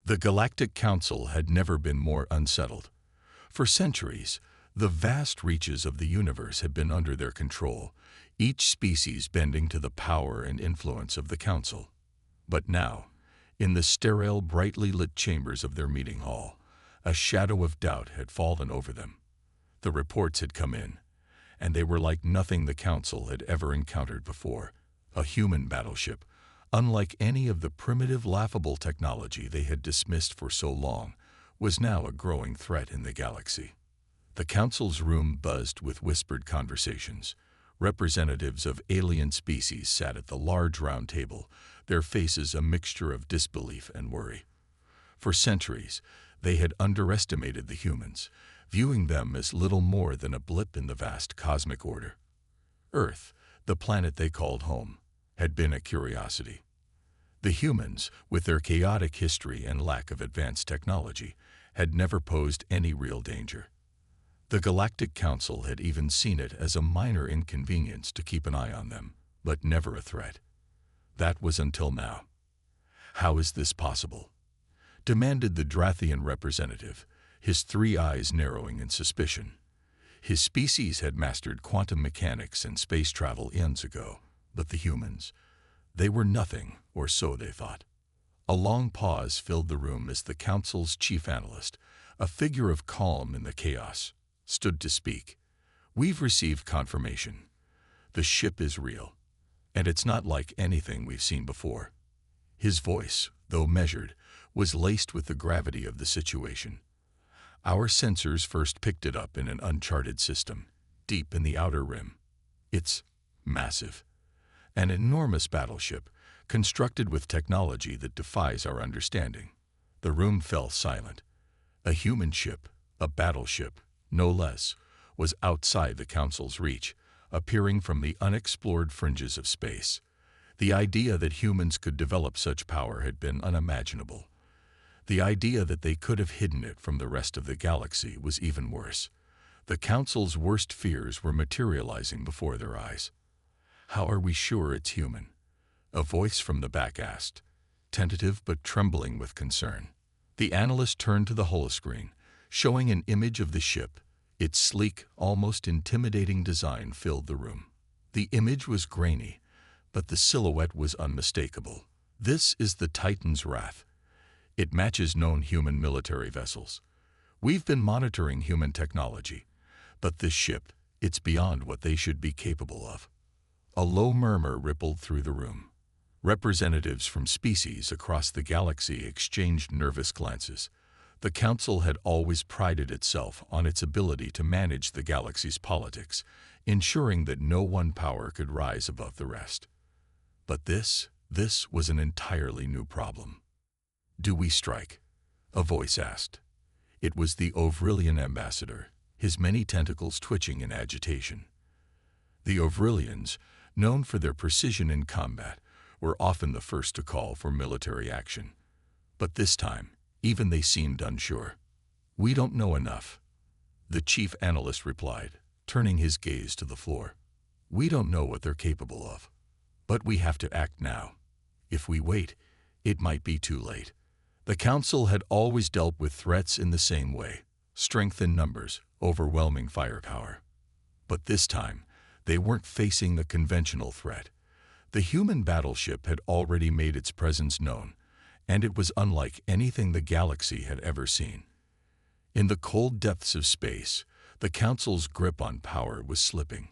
The Galactic Council had never been more unsettled. For centuries, the vast reaches of the universe had been under their control, each species bending to the power and influence of the Council. But now, in the sterile, brightly lit chambers of their meeting hall, a shadow of doubt had fallen over them. The reports had come in, and they were like nothing the Council had ever encountered before. A human battleship, unlike any of the primitive, laughable technology they had dismissed for so long, was now a growing threat in the galaxy. The Council's room buzzed with whispered conversations. Representatives of alien species sat at the large round table, their faces a mixture of disbelief and worry. For centuries, they had underestimated the humans, viewing them as little more than a blip in the vast cosmic order. Earth, the planet they called home, had been a curiosity. The humans, with their chaotic history and lack of advanced technology, had never posed any real danger. The Galactic Council had even seen it as a minor inconvenience to keep an eye on them, but never a threat. That was until now. "How is this possible?" demanded the Drathian representative, his three eyes narrowing in suspicion. His species had mastered quantum mechanics and space travel eons ago, but the humans, they were nothing, or so they thought. A long pause filled the room as the Council's chief analyst, a figure of calm in the chaos, stood to speak. "We've received confirmation. The ship is real, and it's not like anything we've seen before." His voice, though measured, was laced with the gravity of the situation. "Our sensors first picked it up in an uncharted system, deep in the outer rim. It's massive. An enormous battleship, constructed with technology that defies our understanding." The room fell silent. A human ship, a battleship, no less, was outside the Council's reach, appearing from the unexplored fringes of space. The idea that humans could develop such power had been unimaginable. The idea that they could have hidden it from the rest of the galaxy was even worse. The Council's worst fears were materializing before their eyes. "How are we sure it's human?" a voice from the back asked, tentative but trembling with concern. The analyst turned to the holoscreen, showing an image of the ship. Its sleek, almost intimidating design filled the room. The image was grainy, but the silhouette was unmistakable. "This is the Titan's Wrath. It matches known human military vessels. We've been monitoring human technology, but this ship, it's beyond what they should be capable of." A low murmur rippled through the room. Representatives from species across the galaxy exchanged nervous glances. The Council had always prided itself on its ability to manage the galaxy's politics, ensuring that no one power could rise above the rest. But this was an entirely new problem. "Do we strike?" a voice asked. It was the Ovrilian ambassador, his many tentacles twitching in agitation. The Ovrilians, known for their precision in combat, were often the first to call for military action. But this time, even they seemed unsure. "We don't know enough," the chief analyst replied, turning his gaze to the floor. "We don't know what they're capable of. But we have to act now. If we wait, it might be too late." The Council had always dealt with threats in the same way: strength in numbers, overwhelming firepower. But this time, they weren't facing the conventional threat. The human battleship had already made its presence known, and it was unlike anything the galaxy had ever seen. In the cold depths of space, the Council's grip on power was slipping.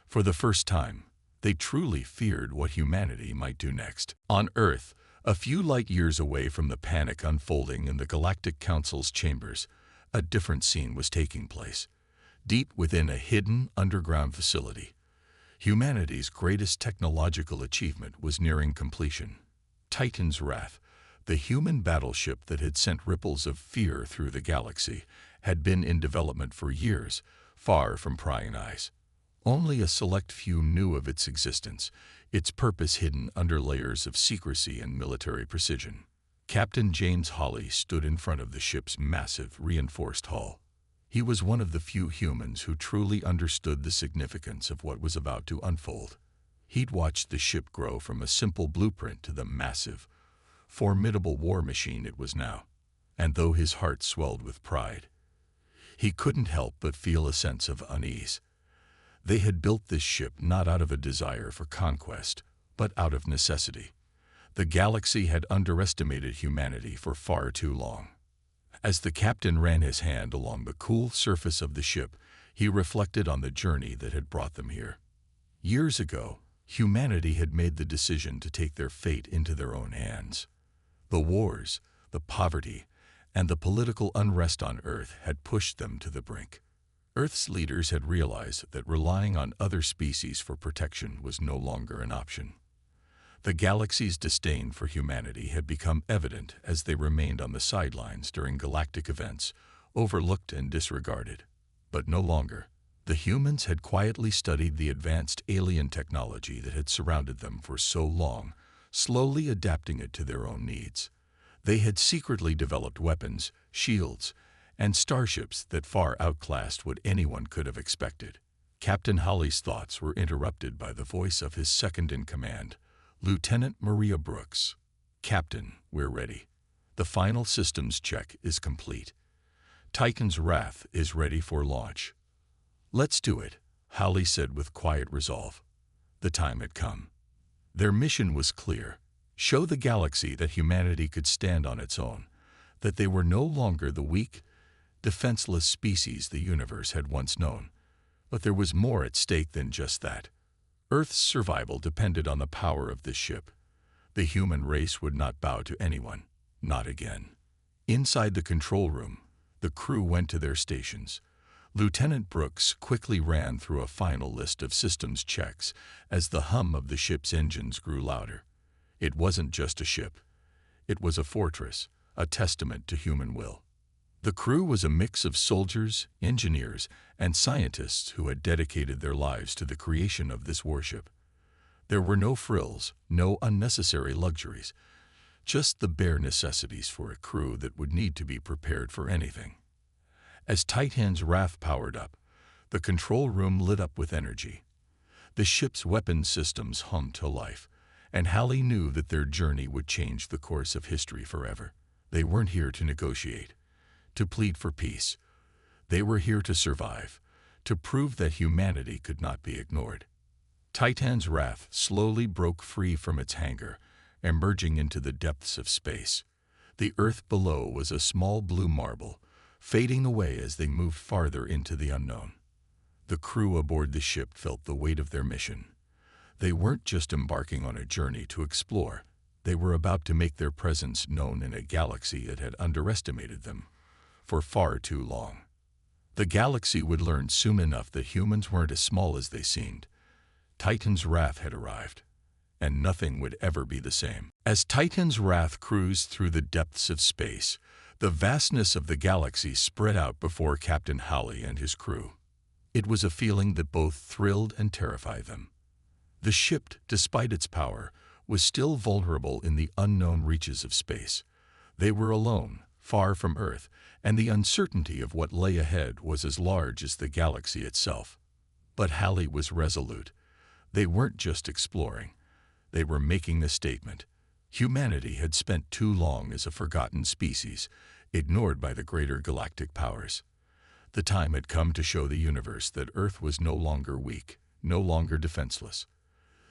For the first time, they truly feared what humanity might do next. On Earth, a few light years away from the panic unfolding in the Galactic Council's chambers, a different scene was taking place. Deep within a hidden underground facility, humanity's greatest technological achievement was nearing completion. Titan's Wrath, the human battleship that had sent ripples of fear through the galaxy, had been in development for years, far from prying eyes. Only a select few knew of its existence, its purpose hidden under layers of secrecy and military precision. Captain James Hawley stood in front of the ship's massive, reinforced hull. He was one of the few humans who truly understood the significance of what was about to unfold. He'd watched the ship grow from a simple blueprint to the massive, Formidable war machine it was now, and though his heart swelled with pride, he couldn't help but feel a sense of unease. They had built this ship not out of a desire for conquest, but out of necessity. The galaxy had underestimated humanity for far too long. As the captain ran his hand along the cool surface of the ship, he reflected on the journey that had brought them here. Years ago, humanity had made the decision to take their fate into their own hands. The wars, the poverty, and the political unrest on Earth had pushed them to the brink. Earth's leaders had realized that relying on other species for protection was no longer an option. The galaxy's disdain for humanity had become evident as they remained on the sidelines during galactic events, overlooked and disregarded. But no longer. The humans had quietly studied the advanced alien technology that had surrounded them for so long, slowly adapting it to their own needs. They had secretly developed weapons, shields, and starships that far outclassed what anyone could have expected. Captain Holly's thoughts were interrupted by the voice of his second-in-command, Lieutenant Maria Brooks. "Captain, we're ready. The final systems check is complete. Titan's Wrath is ready for launch." "Let's do it," Holly said with quiet resolve. The time had come. Their mission was clear: show the galaxy that humanity could stand on its own, that they were no longer the weak, defenseless species the universe had once known. But there was more at stake than just that. Earth's survival depended on the power of this ship. The human race would not bow to anyone, not again. Inside the control room, the crew went to their stations. Lieutenant Brooks quickly ran through a final list of systems checks as the hum of the ship's engines grew louder. It wasn't just a ship. It was a fortress, a testament to human will. The crew was a mix of soldiers, engineers, and scientists who had dedicated their lives to the creation of this warship. There were no frills, no unnecessary luxuries, just the bare necessities for a crew that would need to be prepared for anything. As Titan's Wrath powered up, the control room lit up with energy. The ship's weapon systems hummed to life, and Hallie knew that their journey would change the course of history forever. They weren't here to negotiate, to plead for peace. They were here to survive, to prove that humanity could not be ignored. Titan's Wrath slowly broke free from its hangar, emerging into the depths of space. The Earth below was a small blue marble, fading away as they moved farther into the unknown. The crew aboard the ship felt the weight of their mission. They weren't just embarking on a journey to explore. They were about to make their presence known in a galaxy that had underestimated them for far too long. The galaxy would learn soon enough that humans weren't as small as they seemed. Titan's Wrath had arrived, and nothing would ever be the same. As Titan's Wrath cruised through the depths of space, the vastness of the galaxy spread out before Captain Holly and his crew. It was a feeling that both thrilled and terrified them. The ship, despite its power, was still vulnerable in the unknown reaches of space. They were alone, far from Earth, and the uncertainty of what lay ahead was as large as the galaxy itself. But Hallie was resolute. They weren't just exploring. They were making a statement. Humanity had spent too long as a forgotten species, ignored by the greater galactic powers. The time had come to show the universe that Earth was no longer weak, no longer defenseless.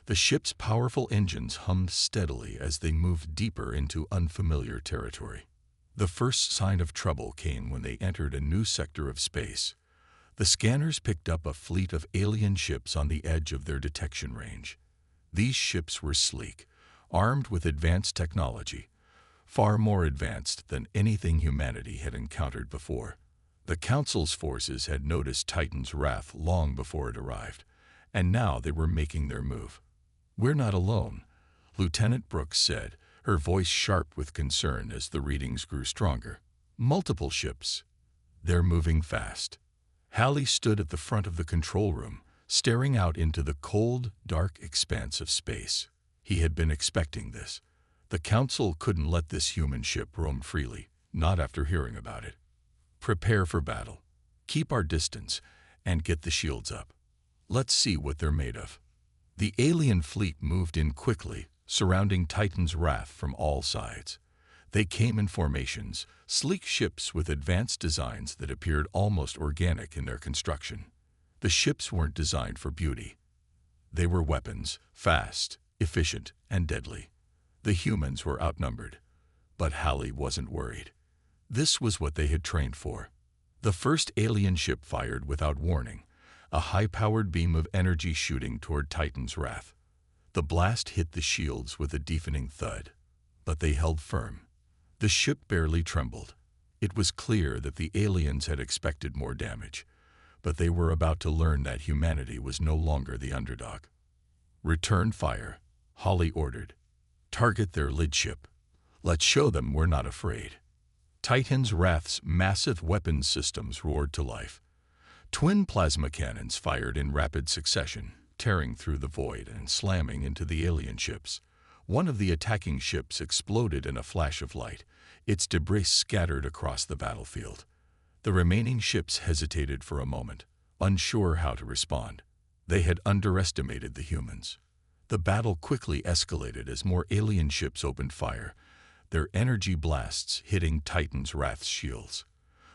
The ship's powerful engines hummed steadily as they moved deeper into unfamiliar territory. The first sign of trouble came when they entered a new sector of space. The scanners picked up a fleet of alien ships on the edge of their detection range. These ships were sleek, armed with advanced technology, far more advanced than anything humanity had encountered before. The Council's forces had noticed Titan's Wrath long before it arrived, and now they were making their move. "We're not alone," Lieutenant Brooks said, her voice sharp with concern as the readings grew stronger. "Multiple ships. They're moving fast." Hallie stood at the front of the control room, staring out into the cold, dark expanse of space. He had been expecting this. The Council couldn't let this human ship roam freely, not after hearing about it. "Prepare for battle. Keep our distance, and get the shields up. Let's see what they're made of." The alien fleet moved in quickly, surrounding Titan's wrath from all sides. They came in formations, sleek ships with advanced designs that appeared almost organic in their construction. The ships weren't designed for beauty. They were weapons, fast, efficient, and deadly. The humans were outnumbered, but Halley wasn't worried. This was what they had trained for. The first alien ship fired without warning, a high-powered beam of energy shooting toward Titan's wrath. The blast hit the shields with a deafening thud, but they held firm. The ship barely trembled. It was clear that the aliens had expected more damage, but they were about to learn that humanity was no longer the underdog. "Return fire," Hawley ordered. "Target their lead ship. Let's show them we're not afraid." Titan's Wrath's massive weapons systems roared to life. Twin plasma cannons fired in rapid succession, tearing through the void and slamming into the alien ships. One of the attacking ships exploded in a flash of light, its debris scattered across the battlefield. The remaining ships hesitated for a moment, unsure how to respond. They had underestimated the humans. The battle quickly escalated as more alien ships opened fire, their energy blasts hitting Titan's Wrath's shields.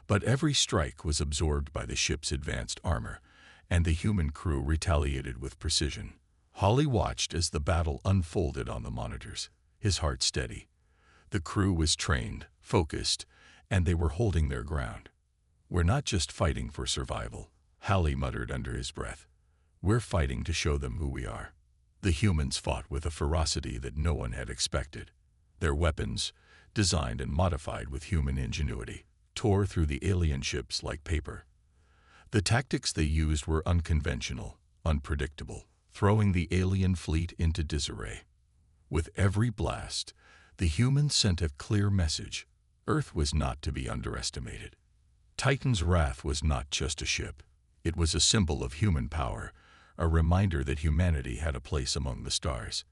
But every strike was absorbed by the ship's advanced armor, and the human crew retaliated with precision. Hawley watched as the battle unfolded on the monitors, his heart steady. The crew was trained, focused, and they were holding their ground. "We're not just fighting for survival," Halley muttered under his breath. "We're fighting to show them who we are." The humans fought with a ferocity that no one had expected. Their weapons, designed and modified with human ingenuity, tore through the alien ships like paper. The tactics they used were unconventional, unpredictable, throwing the alien fleet into disarray. With every blast, the humans sent a clear message: Earth was not to be underestimated. Titan's Wrath was not just a ship. It was a symbol of human power, a reminder that humanity had a place among the stars.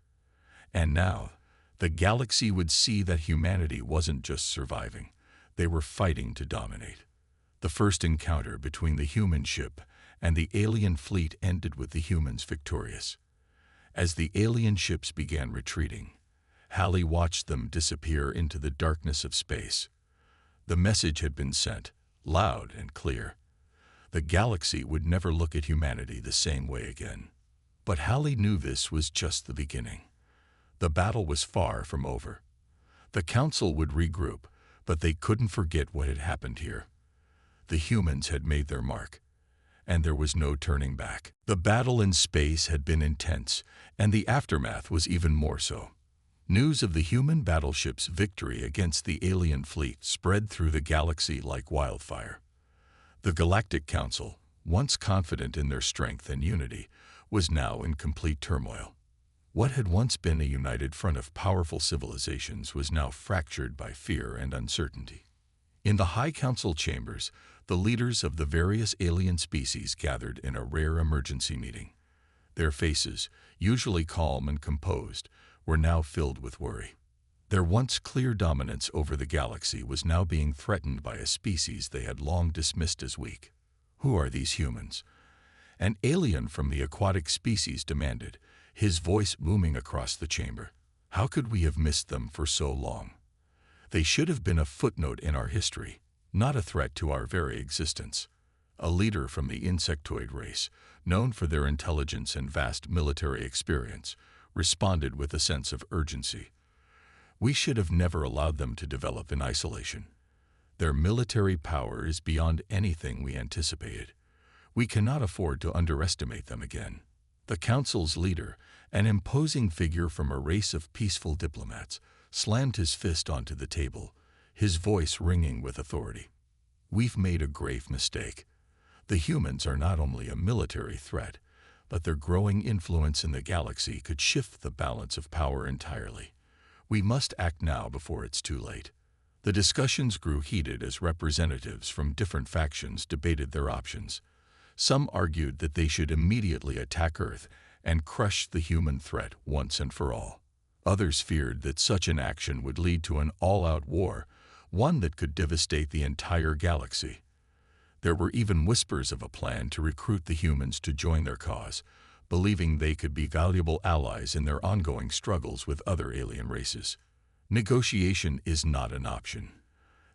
And now, the galaxy would see that humanity wasn't just surviving. They were fighting to dominate. The first encounter between the human ship and the alien fleet ended with the humans victorious. As the alien ships began retreating, Halley watched them disappear into the darkness of space. The message had been sent, loud and clear. The galaxy would never look at humanity the same way again. But Halley knew this was just the beginning. The battle was far from over. The Council would regroup, but they couldn't forget what had happened here. The humans had made their mark, and there was no turning back. The battle in space had been intense, and the aftermath was even more so. News of the human battleship's victory against the alien fleet spread through the galaxy like wildfire. The Galactic Council, once confident in their strength and unity, was now in complete turmoil. What had once been a united front of powerful civilizations was now fractured by fear and uncertainty. In the High Council chambers, the leaders of the various alien species gathered in a rare emergency meeting. Their faces, usually calm and composed, were now filled with worry. Their once clear dominance over the galaxy was now being threatened by a species they had long dismissed as weak. "Who are these humans?" An alien from the aquatic species demanded, his voice booming across the chamber. "How could we have missed them for so long? They should have been a footnote in our history, not a threat to our very existence." A leader from the insectoid race, known for their intelligence and vast military experience, responded with a sense of urgency. "We should have never allowed them to develop in isolation. Their military power is beyond anything we anticipated. We cannot afford to underestimate them again." The Council's leader, an imposing figure from a race of peaceful diplomats, slammed his fist onto the table, his voice ringing with authority. "We've made a grave mistake. The humans are not only a military threat, but their growing influence in the galaxy could shift the balance of power entirely. We must act now before it's too late." The discussions grew heated as representatives from different factions debated their options. Some argued that they should immediately attack Earth and crush the human threat once and for all. Others feared that such an action would lead to an all-out war, one that could devastate the entire galaxy. There were even whispers of a plan to recruit the humans to join their cause, believing they could be valuable allies in their ongoing struggles with other alien races. Negotiation is not an option.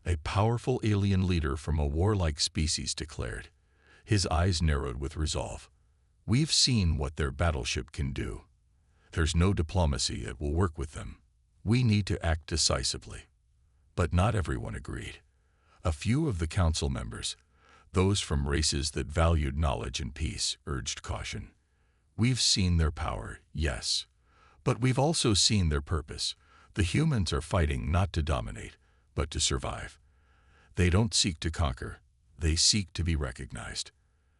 A powerful alien leader from a warlike species declared. His eyes narrowed with resolve. We've seen what their battleship can do. There's no diplomacy that will work with them. We need to act decisively. But not everyone agreed. A few of the council members, those from races that valued knowledge and peace, urged caution. We've seen their power, yes, but we've also seen their purpose. The humans are fighting not to dominate, but to survive. They don't seek to conquer, they seek to be recognized.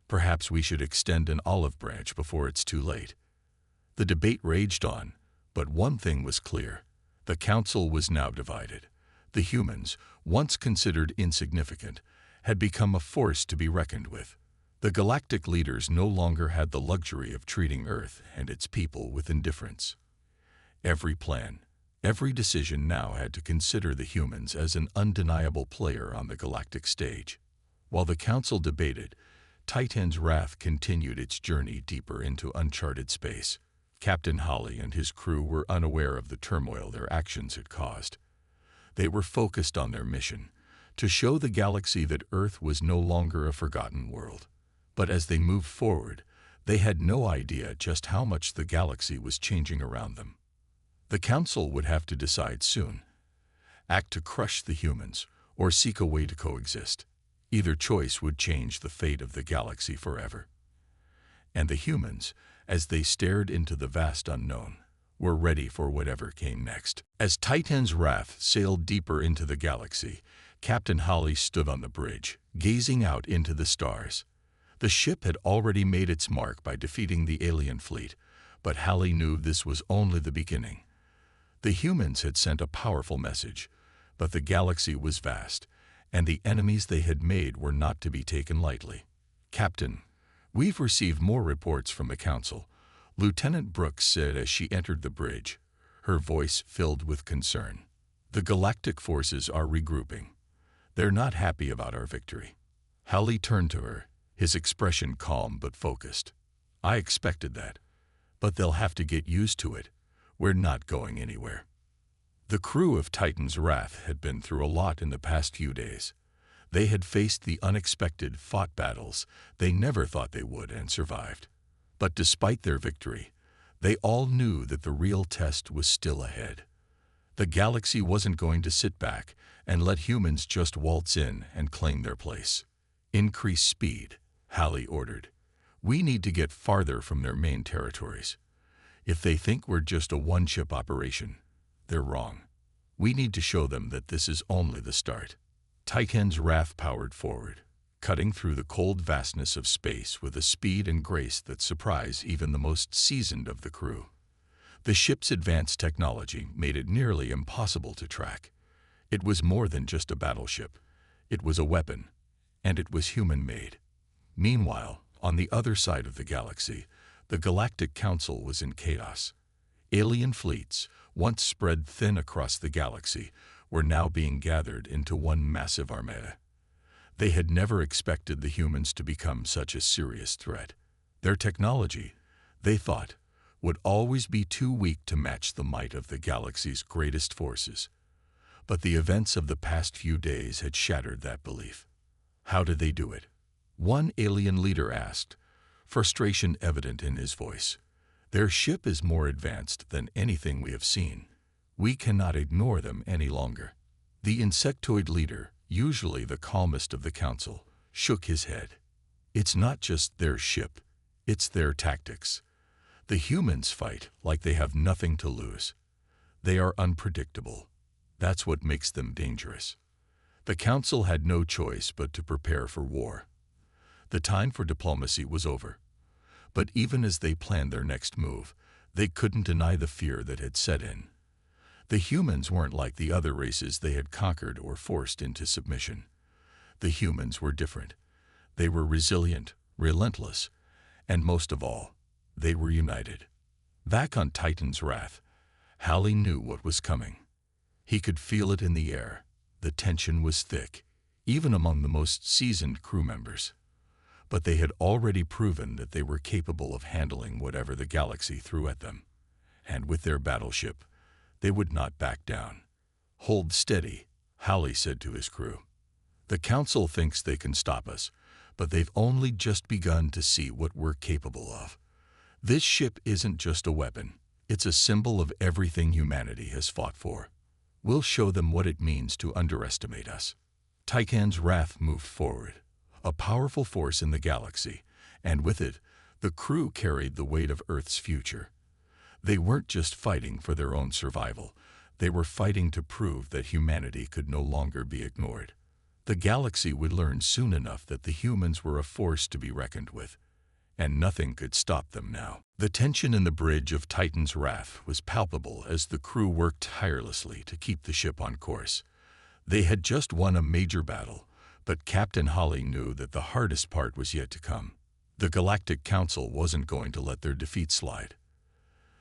Perhaps we should extend an olive branch before it's too late. The debate raged on, but one thing was clear. The council was now divided. The humans, once considered insignificant, had become a force to be reckoned with. The galactic leaders no longer had the luxury of treating Earth and its people with indifference. Every plan, every decision now had to consider the humans as an undeniable player on the galactic stage. While the council debated, Titan's wrath continued its journey deeper into uncharted space. Captain Holly and his crew were unaware of the turmoil their actions had caused. They were focused on their mission, to show the galaxy that Earth was no longer a forgotten world. But as they moved forward, they had no idea just how much the galaxy was changing around them. The council would have to decide soon. Act to crush the humans, or seek a way to coexist. Either choice would change the fate of the galaxy forever. And the humans, as they stared into the vast unknown, were ready for whatever came next. As Titan's wrath sailed deeper into the galaxy, Captain Holly stood on the bridge, gazing out into the stars. The ship had already made its mark by defeating the alien fleet, but Holly knew this was only the beginning. The humans had sent a powerful message, but the galaxy was vast, and the enemies they had made were not to be taken lightly. Captain, we've received more reports from the council, Lieutenant Brooks said as she entered the bridge, her voice filled with concern. The galactic forces are regrouping. They're not happy about our victory. Holly turned to her, his expression calm but focused. I expected that, but they'll have to get used to it. We're not going anywhere. The crew of Titan's Wrath had been through a lot in the past few days. They had faced the unexpected, fought battles they never thought they would, and survived. But despite their victory, they all knew that the real test was still ahead. The galaxy wasn't going to sit back and let humans just waltz in and claim their place. Increase speed, Holly ordered. We need to get farther from their main territories. If they think we're just a one-ship operation, they're wrong. We need to show them that this is only the start. Titan's Wrath powered forward, cutting through the cold vastness of space with a speed and grace that surprised even the most seasoned of the crew. The ship's advanced technology made it nearly impossible to track. It was more than just a battleship. It was a weapon, and it was human-made. Meanwhile, on the other side of the galaxy, the Galactic Council was in chaos. Alien fleets, once spread thin across the galaxy, were now being gathered into one massive armada. They had never expected the humans to become such a serious threat. Their technology, they thought, would always be too weak to match the might of the galaxy's greatest forces. But the events of the past few days had shattered that belief. How did they do it? One alien leader asked, frustration evident in his voice. Their ship is more advanced than anything we have seen. We cannot ignore them any longer. The insectoid leader, usually the calmest of the council, shook his head. It's not just their ship, it's their tactics. The humans fight like they have nothing to lose. They are unpredictable. That's what makes them dangerous. The council had no choice but to prepare for war. The time for diplomacy was over. But even as they planned their next move, they couldn't deny the fear that had set in. The humans weren't like the other races they had conquered or forced into submission. The humans were different. They were resilient, relentless, and most of all, they were united. Back on Titan's Wrath, Holly knew what was coming. He could feel it in the air. The tension was thick, even among the most seasoned crew members. but they had already proven that they were capable of handling whatever the galaxy threw at them. And with their battleship, they would not back down. "Hold steady," Halley said to his crew. "The Council thinks they can stop us, but they've only just begun to see what we're capable of. This ship isn't just a weapon. It's a symbol of everything humanity has fought for. We'll show them what it means to underestimate us." Titan's wrath moved forward, a powerful force in the galaxy, and with it, the crew carried the weight of Earth's future. They weren't just fighting for their own survival. They were fighting to prove that humanity could no longer be ignored. The galaxy would learn soon enough that the humans were a force to be reckoned with, and nothing could stop them now. The tension in the bridge of Titan's wrath was palpable as the crew worked tirelessly to keep the ship on course. They had just won a major battle, but Captain Halley knew that the hardest part was yet to come. The Galactic Council wasn't going to let their defeat slide.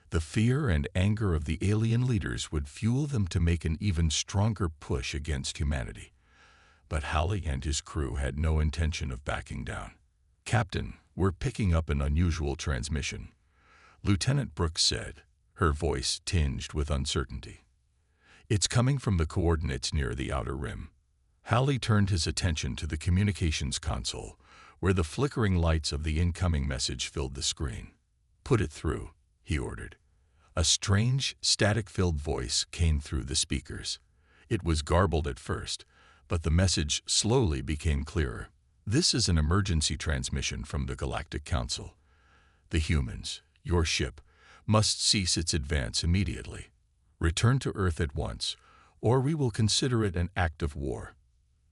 The fear and anger of the alien leaders would fuel them to make an even stronger push against humanity. But Halley and his crew had no intention of backing down. "Captain, we're picking up an unusual transmission," Lieutenant Brooks said, her voice tinged with uncertainty. "It's coming from the coordinates near the outer rim." Halley turned his attention to the communications console, where the flickering lights of the incoming message filled the screen. "Put it through," he ordered. A strange, static-filled voice came through the speakers. It was garbled at first, but the message slowly became clearer. "This is an emergency transmission from the Galactic Council. The humans, your ship, must cease its advance immediately. Return to Earth at once, or we will consider it an act of war."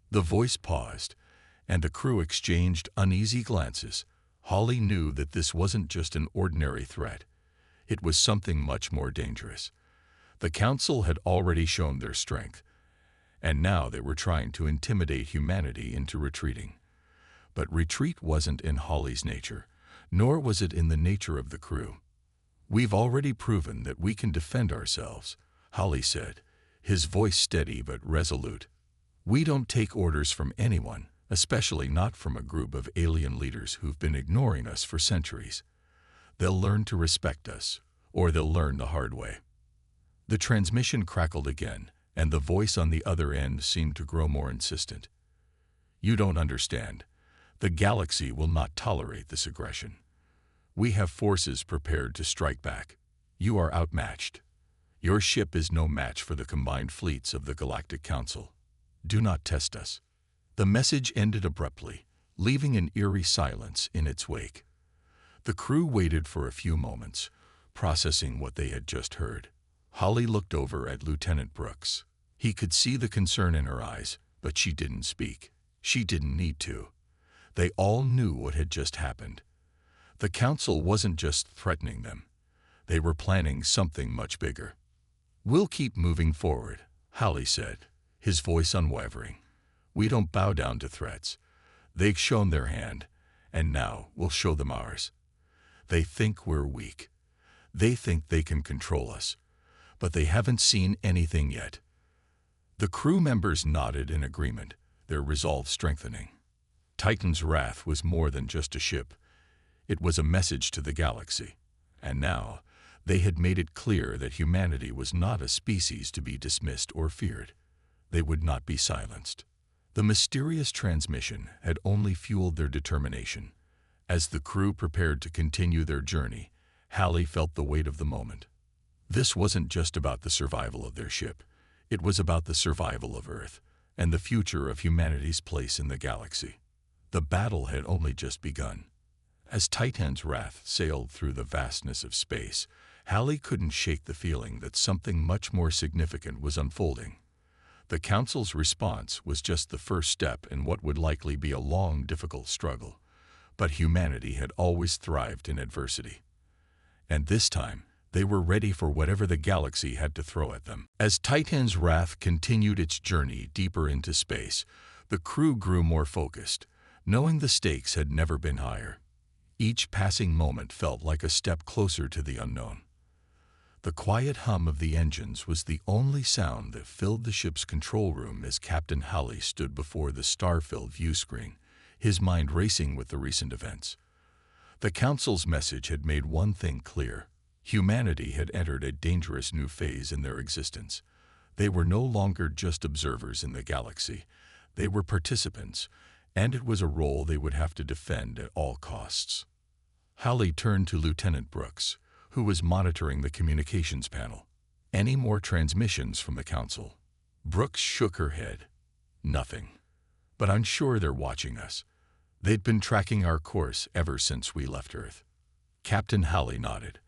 The voice paused, and the crew exchanged uneasy glances. Halley knew that this wasn't just an ordinary threat. It was something much more dangerous. The Council had already shown their strength, and now they were trying to intimidate humanity into retreating. But retreat wasn't in Halley's nature, nor was it in the nature of the crew. "We've already proven that we can defend ourselves," Halley said, his voice steady but resolute. "We don't take orders from anyone, especially not from a group of alien leaders who've been ignoring us for centuries. They'll learn to respect us, or they'll learn the hard way." The transmission crackled again, and the voice on the other end seemed to grow more insistent. "You don't understand. The galaxy will not tolerate this aggression. We have forces prepared to strike back. You are outmatched. Your ship is no match for the combined fleets of the Galactic Council. Do not test us." The message ended abruptly, leaving an eerie silence in its wake. The crew waited for a few moments, processing what they had just heard. Halley looked over at Lieutenant Brooks. He could see the concern in her eyes, but she didn't speak. She didn't need to. They all knew what had just happened. The Council wasn't just threatening them. They were planning something much bigger. "We'll keep moving forward," Halley said, his voice unwavering. "We don't bow down to threats. They've shown their hand, and now we'll show them ours. They think we're weak. They think they can control us, but they haven't seen anything yet." The crew members nodded in agreement, their resolve strengthening. Titan's wrath was more than just a ship. It was a message to the galaxy, and now they had made it clear that humanity was not a species to be dismissed or feared. They would not be silenced. The mysterious transmission had only fueled their determination. As the crew prepared to continue their journey, Halley felt the weight of the moment. This wasn't just about the survival of their ship. It was about the survival of Earth and the future of humanity's place in the galaxy. The battle had only just begun. As Titan's wrath sailed through the vastness of space, Halley couldn't shake the feeling that something much more significant was unfolding. The Council's response was just the first step in what would likely be a long, difficult struggle. But humanity had always thrived in adversity. And this time, they were ready for whatever the galaxy had to throw at them. As Titan's wrath continued its journey deeper into space, the crew grew more focused, knowing the stakes had never been higher. Each passing moment felt like a step closer to the unknown. The quiet hum of the engines was the only sound that filled the ship's control room as Captain Halley stood before the star-filled view screen, his mind racing with the recent events. The Council's message had made one thing clear. Humanity had entered a dangerous new phase in their existence. They were no longer just observers in the galaxy. They were participants, and it was a role they would have to defend at all costs. Hallie turned to Lieutenant Brooks, who was monitoring the communications panel. Any more transmissions from the Council? Brooks shook her head. Nothing. But I'm sure they're watching us. They'd been tracking our course ever since we left Earth. Captain Hallie nodded.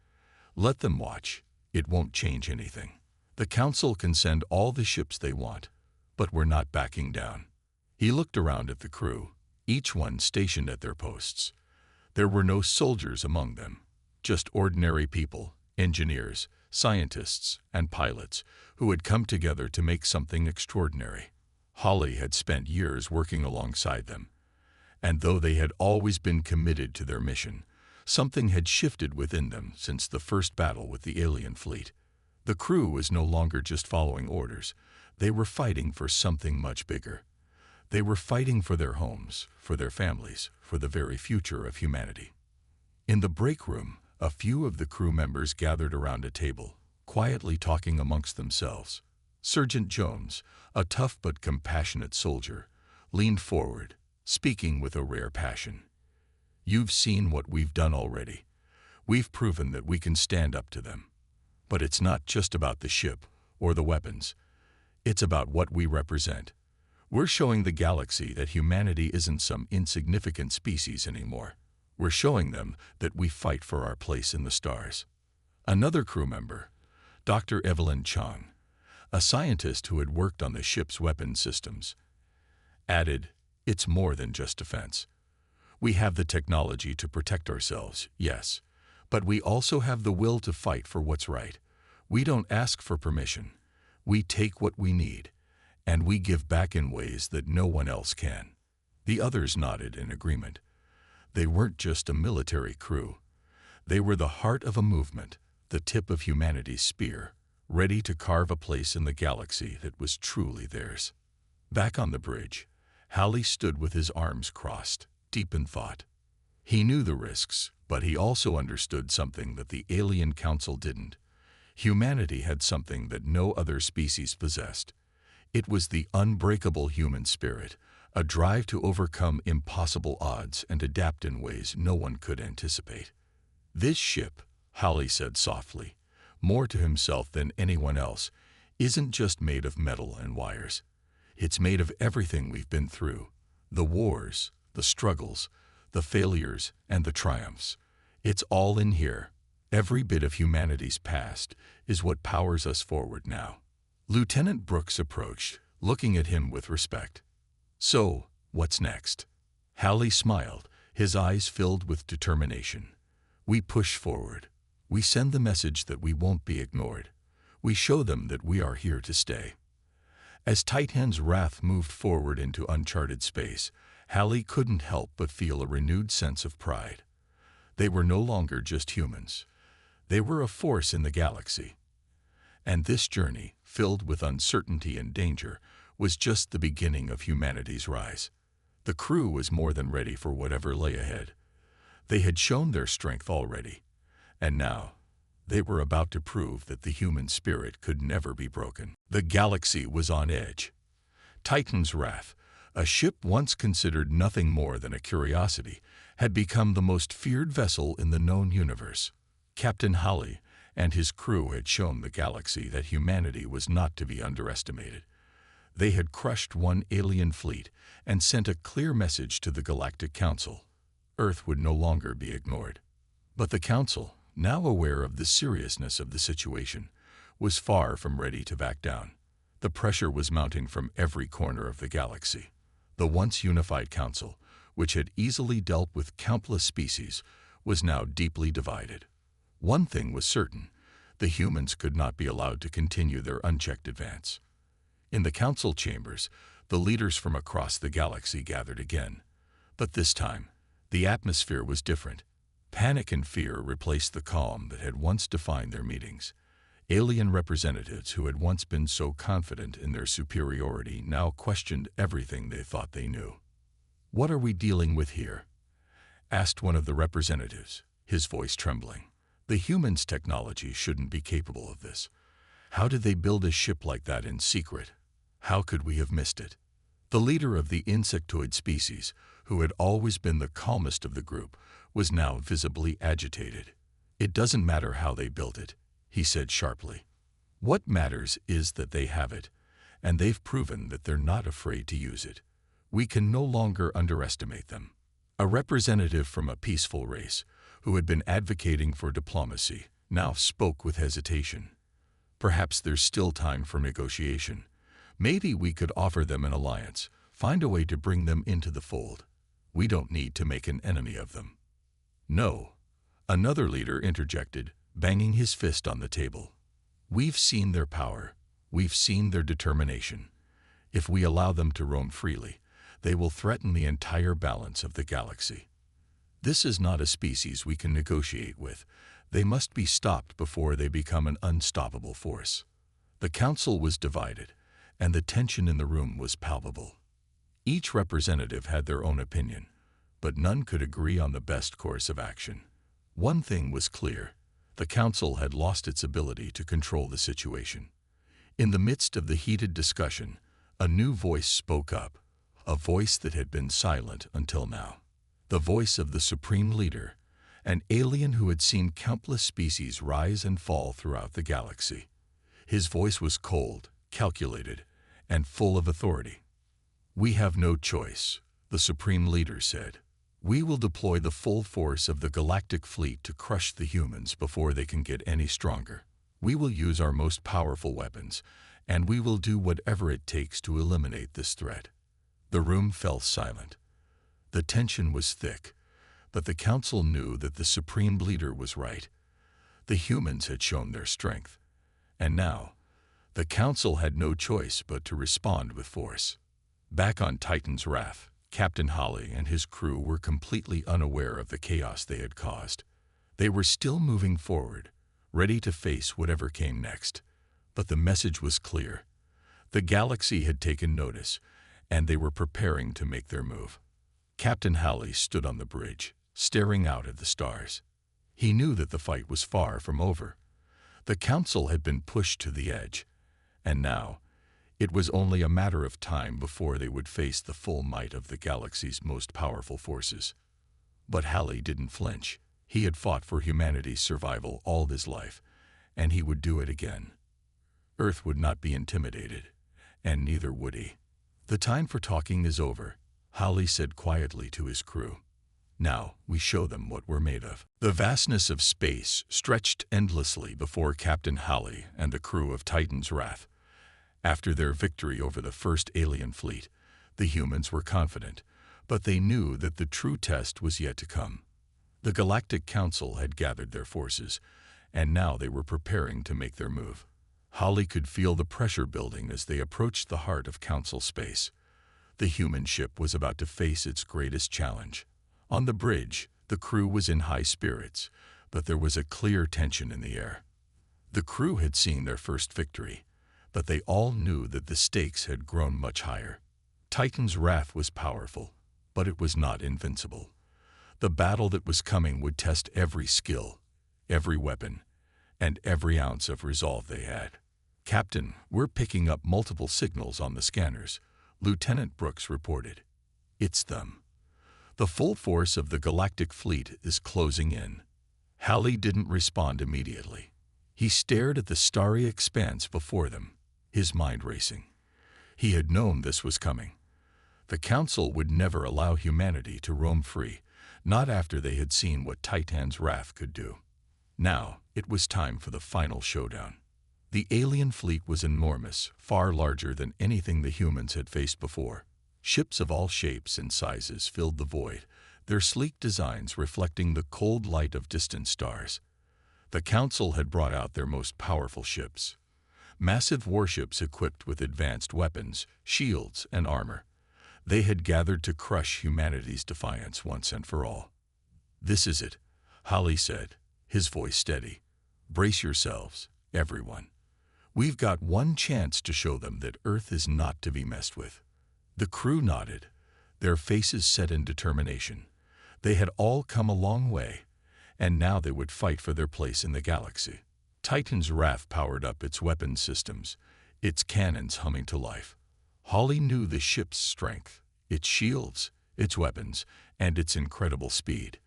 Let them watch. It won't change anything. The Council can send all the ships they want, but we're not backing down. He looked around at the crew, each one stationed at their posts. There were no soldiers among them, just ordinary people, engineers, scientists, and pilots who had come together to make something extraordinary. Hallie had spent years working alongside them, and though they had always been committed to their mission, something had shifted within them since the first battle with the alien fleet. The crew was no longer just following orders. They were fighting for something much bigger. They were fighting for their homes, for their families, for the very future of humanity. In the break room, a few of the crew members gathered around a table, quietly talking amongst themselves. Sergeant Jones, a tough but compassionate soldier, leaned forward, speaking with a rare passion. You've seen what we've done already. We've proven that we can stand up to them. But it's not just about the ship or the weapons. It's about what we represent. We're showing the galaxy that humanity isn't some insignificant species anymore. We're showing them that we fight for our place in the stars. Another crew member, Dr. Evelyn Chang, a scientist who had worked on the ship's weapon systems, added, it's more than just defense. We have the technology to protect ourselves, yes, but we also have the will to fight for what's right. We don't ask for permission. We take what we need, and we give back in ways that no one else can. The others nodded in agreement. They weren't just a military crew. They were the heart of a movement, the tip of humanity's spear, ready to carve a place in the galaxy that was truly theirs. Back on the bridge, Hallie stood with his arms crossed, deep in thought. He knew the risks, but he also understood something that the alien council didn't. Humanity had something that no other species possessed. It was the unbreakable human spirit, a drive to overcome impossible odds and adapt in ways no one could anticipate. This ship, Hallie said softly, more to himself than anyone else, isn't just made of metal and wires. It's made of everything we've been through, the wars, the struggles, the failures, and the triumphs. It's all in here. Every bit of humanity's past is what powers us forward now. Lieutenant Brooks approached, looking at him with respect. So, what's next? Hallie smiled, his eyes filled with determination. We push forward. We send the message that we won't be ignored. We show them that we are here to stay. As Titan's wrath moved forward into uncharted space, Hallie couldn't help but feel a renewed sense of pride. They were no longer just humans. They were a force in the galaxy. And this journey, filled with uncertainty and danger, was just the beginning of humanity's rise. The crew was more than ready for whatever lay ahead. They had shown their strength already, and now they were about to prove that the human spirit could never be broken. The galaxy was on edge. Titan's wrath, a ship once considered nothing more than a curiosity, had become the most feared vessel in the known universe. Captain Hallie and his crew had shown the galaxy that humanity was not to be underestimated. They had crushed one alien fleet and sent a clear message to the Galactic Council. Earth would no longer be ignored. But the Council, now aware of the seriousness of the situation, was far from ready to back down. The pressure was mounting from every corner of the galaxy. The once unified Council, which had easily dealt with countless species, was now deeply divided. One thing was certain: the humans could not be allowed to continue their unchecked advance. In the council chambers, the leaders from across the galaxy gathered again. But this time, the atmosphere was different. Panic and fear replaced the calm that had once defined their meetings. Alien representatives who had once been so confident in their superiority now questioned everything they thought they knew. "What are we dealing with here?" asked one of the representatives, his voice trembling. "The humans' technology shouldn't be capable of this. How did they build a ship like that in secret? How could we have missed it?" The leader of the insectoid species, who had always been the calmest of the group, was now visibly agitated. "It doesn't matter how they built it," he said sharply. "What matters is that they have it, and they've proven that they're not afraid to use it. We can no longer underestimate them." A representative from a peaceful race, who had been advocating for diplomacy, now spoke with hesitation. "Perhaps there's still time for negotiation. Maybe we could offer them an alliance, find a way to bring them into the fold. We don't need to make an enemy of them." "No," another leader interjected, banging his fist on the table. "We've seen their power. We've seen their determination. If we allow them to roam freely, they will threaten the entire balance of the galaxy. This is not a species we can negotiate with. They must be stopped before they become an unstoppable force." The council was divided, and the tension in the room was palpable. Each representative had their own opinion, but none could agree on the best course of action. One thing was clear: the council had lost its ability to control the situation. In the midst of the heated discussion, a new voice spoke up, a voice that had been silent until now. The voice of the Supreme Leader, an alien who had seen countless species rise and fall throughout the galaxy. His voice was cold, calculated, and full of authority. "We have no choice," the Supreme Leader said. "We will deploy the full force of the Galactic fleet to crush the humans before they can get any stronger. We will use our most powerful weapons, and we will do whatever it takes to eliminate this threat." The room fell silent. The tension was thick, but the council knew that the Supreme Leader was right. The humans had shown their strength, and now the council had no choice but to respond with force. Back on Titan's Wrath, Captain Holly and his crew were completely unaware of the chaos they had caused. They were still moving forward, ready to face whatever came next. But the message was clear. The galaxy had taken notice, and they were preparing to make their move. Captain Holly stood on the bridge, staring out at the stars. He knew that the fight was far from over. The council had been pushed to the edge, and now it was only a matter of time before they would face the full might of the galaxy's most powerful forces. But Halley didn't flinch. He had fought for humanity's survival all his life, and he would do it again. Earth would not be intimidated, and neither would he. "The time for talking is over," Halley said quietly to his crew. "Now we show them what we're made of." The vastness of space stretched endlessly before Captain Halley and the crew of Titan's Wrath. After their victory over the first alien fleet, the humans were confident, but they knew that the true test was yet to come. The Galactic Council had gathered their forces, and now they were preparing to make their move. Halley could feel the pressure building as they approached the heart of Council space. The human ship was about to face its greatest challenge. On the bridge, the crew was in high spirits, but there was a clear tension in the air. The crew had seen their first victory, but they all knew that the stakes had grown much higher. Titan's Wrath was powerful, but it was not invincible. The battle that was coming would test every skill, every weapon, and every ounce of resolve they had. "Captain, we're picking up multiple signals on the scanners," Lieutenant Brooks reported. "It's them. The full force of the Galactic fleet is closing in." Halley didn't respond immediately. He stared at the starry expanse before them, his mind racing. He had known this was coming. The Council would never allow humanity to roam free, not after they had seen what Titan's Wrath could do. Now, it was time for the final showdown. The alien fleet was enormous, far larger than anything the humans had faced before. Ships of all shapes and sizes filled the void, their sleek designs reflecting the cold light of distant stars. The Council had brought out their most powerful ships. Massive warships equipped with advanced weapons, shields, and armor. They had gathered to crush humanity's defiance once and for all. "This is it," Halley said, his voice steady. "Brace yourselves, everyone. We've got one chance to show them that Earth is not to be messed with." The crew nodded, their faces set in determination. They had all come a long way, and now they would fight for their place in the galaxy. Titan's Wrath powered up its weapons systems, its cannons humming to life. Hawley knew the ship's strength, its shields, its weapons, and its incredible speed.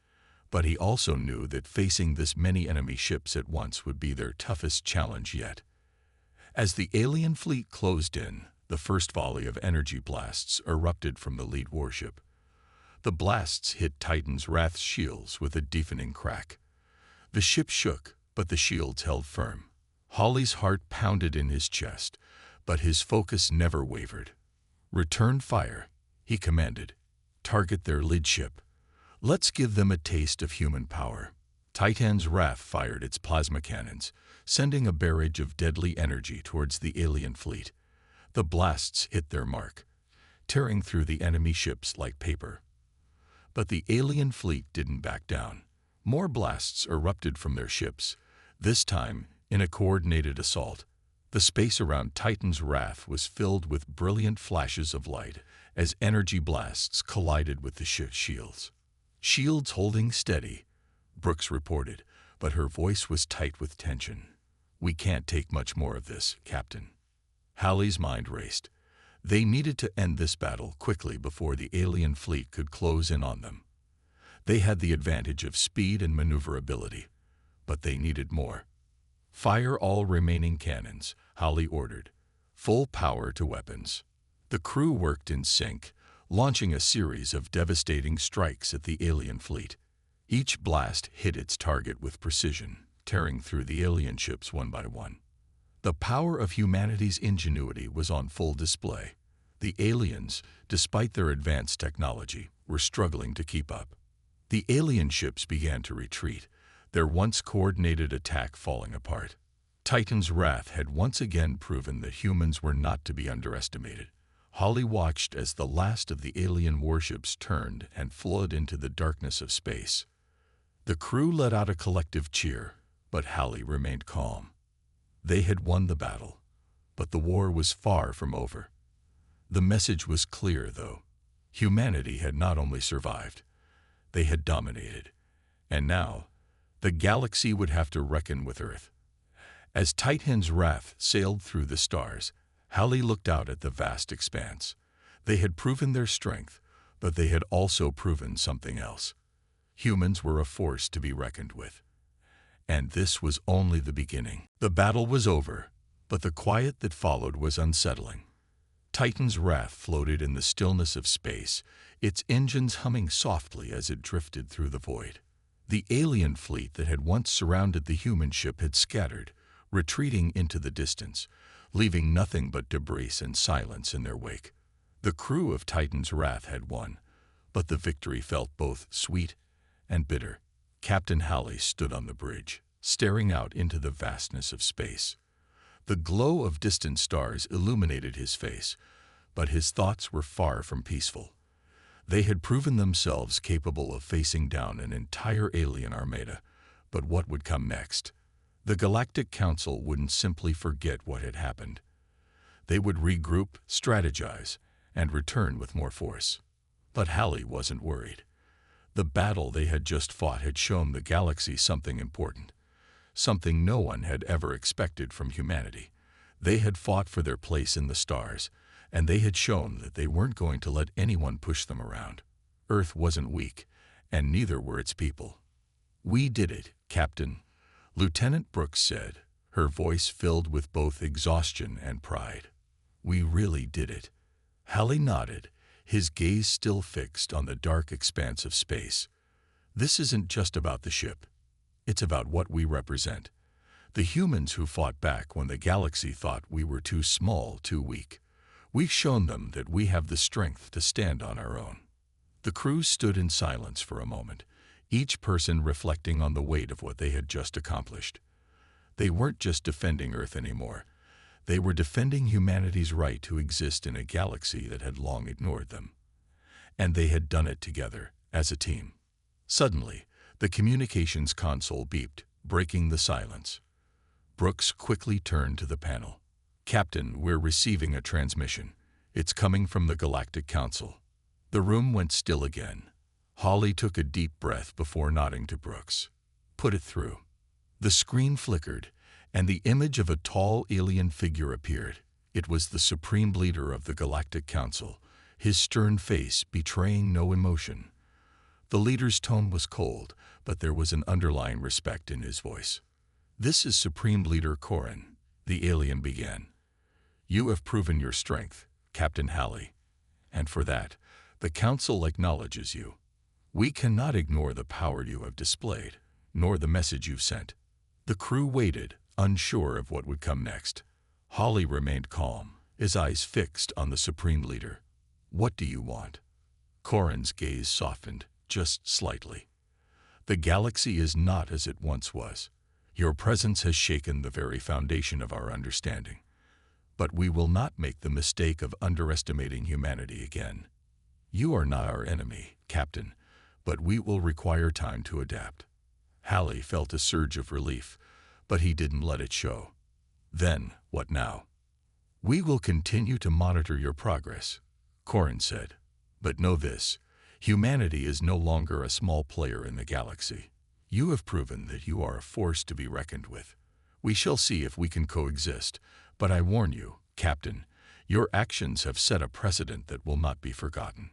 But he also knew that facing this many enemy ships at once would be their toughest challenge yet. As the alien fleet closed in, the first volley of energy blasts erupted from the lead warship. The blasts hit Titan's Wrath's shields with a deafening crack. The ship shook, but the shields held firm. Hawley's heart pounded in his chest, but his focus never wavered. "Return fire," he commanded. "Target their lead ship. Let's give them a taste of human power." Titan's Wrath fired its plasma cannons, sending a barrage of deadly energy towards the alien fleet. The blasts hit their mark, tearing through the enemy ships like paper. But the alien fleet didn't back down. More blasts erupted from their ships, this time in a coordinated assault. The space around Titan's Wrath was filled with brilliant flashes of light as energy blasts collided with the ship's shields. "Shields holding steady," Brooks reported, but her voice was tight with tension. "We can't take much more of this, Captain." Halley's mind raced. They needed to end this battle quickly before the alien fleet could close in on them. They had the advantage of speed and maneuverability, but they needed more. "Fire all remaining cannons," Halley ordered. "Full power to weapons." The crew worked in sync, launching a series of devastating strikes at the alien fleet. Each blast hit its target with precision, tearing through the alien ships one by one. The power of humanity's ingenuity was on full display. The aliens, despite their advanced technology, were struggling to keep up. The alien ships began to retreat, their once coordinated attack falling apart. Titan's Wrath had once again proven that humans were not to be underestimated. Hawley watched as the last of the alien warships turned and flowed into the darkness of space. The crew let out a collective cheer, but Hawley remained calm. They had won the battle, but the war was far from over. The message was clear, though. Humanity had not only survived, they had dominated. And now, the galaxy would have to reckon with Earth. As Titan's Wrath sailed through the stars, Halley looked out at the vast expanse. They had proven their strength, but they had also proven something else. Humans were a force to be reckoned with. And this was only the beginning. The battle was over, but the quiet that followed was unsettling. Titan's Wrath floated in the stillness of space, its engines humming softly as it drifted through the void. The alien fleet that had once surrounded the human ship had scattered, retreating into the distance, leaving nothing but debris and silence in their wake. The crew of Titan's Wrath had won, but the victory felt both sweet and bitter. Captain Halley stood on the bridge, staring out into the vastness of space. The glow of distant stars illuminated his face, but his thoughts were far from peaceful. They had proven themselves capable of facing down an entire alien armada, but what would come next? The Galactic Council wouldn't simply forget what had happened. They would regroup, strategize, and return with more force. But Halley wasn't worried. The battle they had just fought had shown the galaxy something important, something no one had ever expected from humanity. They had fought for their place in the stars, and they had shown that they weren't going to let anyone push them around. Earth wasn't weak, and neither were its people. "We did it, Captain," Lieutenant Brooks said, her voice filled with both exhaustion and pride. "We really did it." Halley nodded, his gaze still fixed on the dark expanse of space. "This isn't just about the ship. It's about what we represent. The humans who fought back when the galaxy thought we were too small, too weak. We've shown them that we have the strength to stand on our own." The crew stood in silence for a moment, each person reflecting on the weight of what they had just accomplished. They weren't just defending Earth anymore. They were defending humanity's right to exist in a galaxy that had long ignored them. And they had done it together, as a team. Suddenly, the communications console beeped, breaking the silence. Brooks quickly turned to the panel. "Captain, we're receiving a transmission. It's coming from the Galactic Council." The room went still again. Holly took a deep breath before nodding to Brooks. "Put it through." The screen flickered, and the image of a tall alien figure appeared. It was the Supreme Leader of the Galactic Council, his stern face betraying no emotion. The leader's tone was cold, but there was an underlying respect in his voice. "This is Supreme Leader Corrin," the alien began. "You have proven your strength, Captain Halley, and for that, the Council acknowledges you. We cannot ignore the power you have displayed, nor the message you've sent." The crew waited, unsure of what would come next. Holly remained calm, his eyes fixed on the Supreme Leader. "What do you want?" Corrin's gaze softened, just slightly. "The galaxy is not as it once was. Your presence has shaken the very foundation of our understanding. But we will not make the mistake of underestimating humanity again. You are not our enemy, Captain, but we will require time to adapt." Halley felt a surge of relief, but he didn't let it show. "Then, what now?" "We will continue to monitor your progress," Corrin said. "But know this, humanity is no longer a small player in the galaxy. You have proven that you are a force to be reckoned with. We shall see if we can coexist, but I warn you, Captain, your actions have set a precedent that will not be forgotten."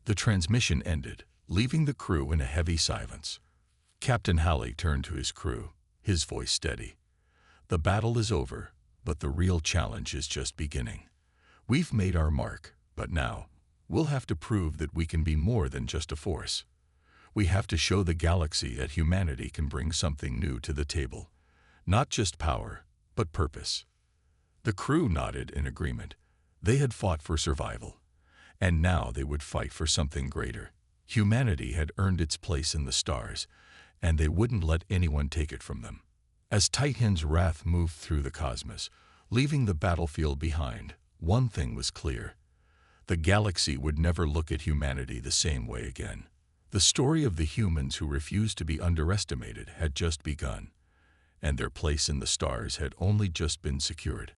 The transmission ended, leaving the crew in a heavy silence. Captain Halley turned to his crew, his voice steady. "The battle is over, but the real challenge is just beginning. We've made our mark, but now, we'll have to prove that we can be more than just a force. We have to show the galaxy that humanity can bring something new to the table. Not just power, but purpose." The crew nodded in agreement. They had fought for survival, and now they would fight for something greater. Humanity had earned its place in the stars, and they wouldn't let anyone take it from them. As Titan's wrath moved through the cosmos, leaving the battlefield behind, one thing was clear. The galaxy would never look at humanity the same way again. The story of the humans who refused to be underestimated had just begun, and their place in the stars had only just been secured.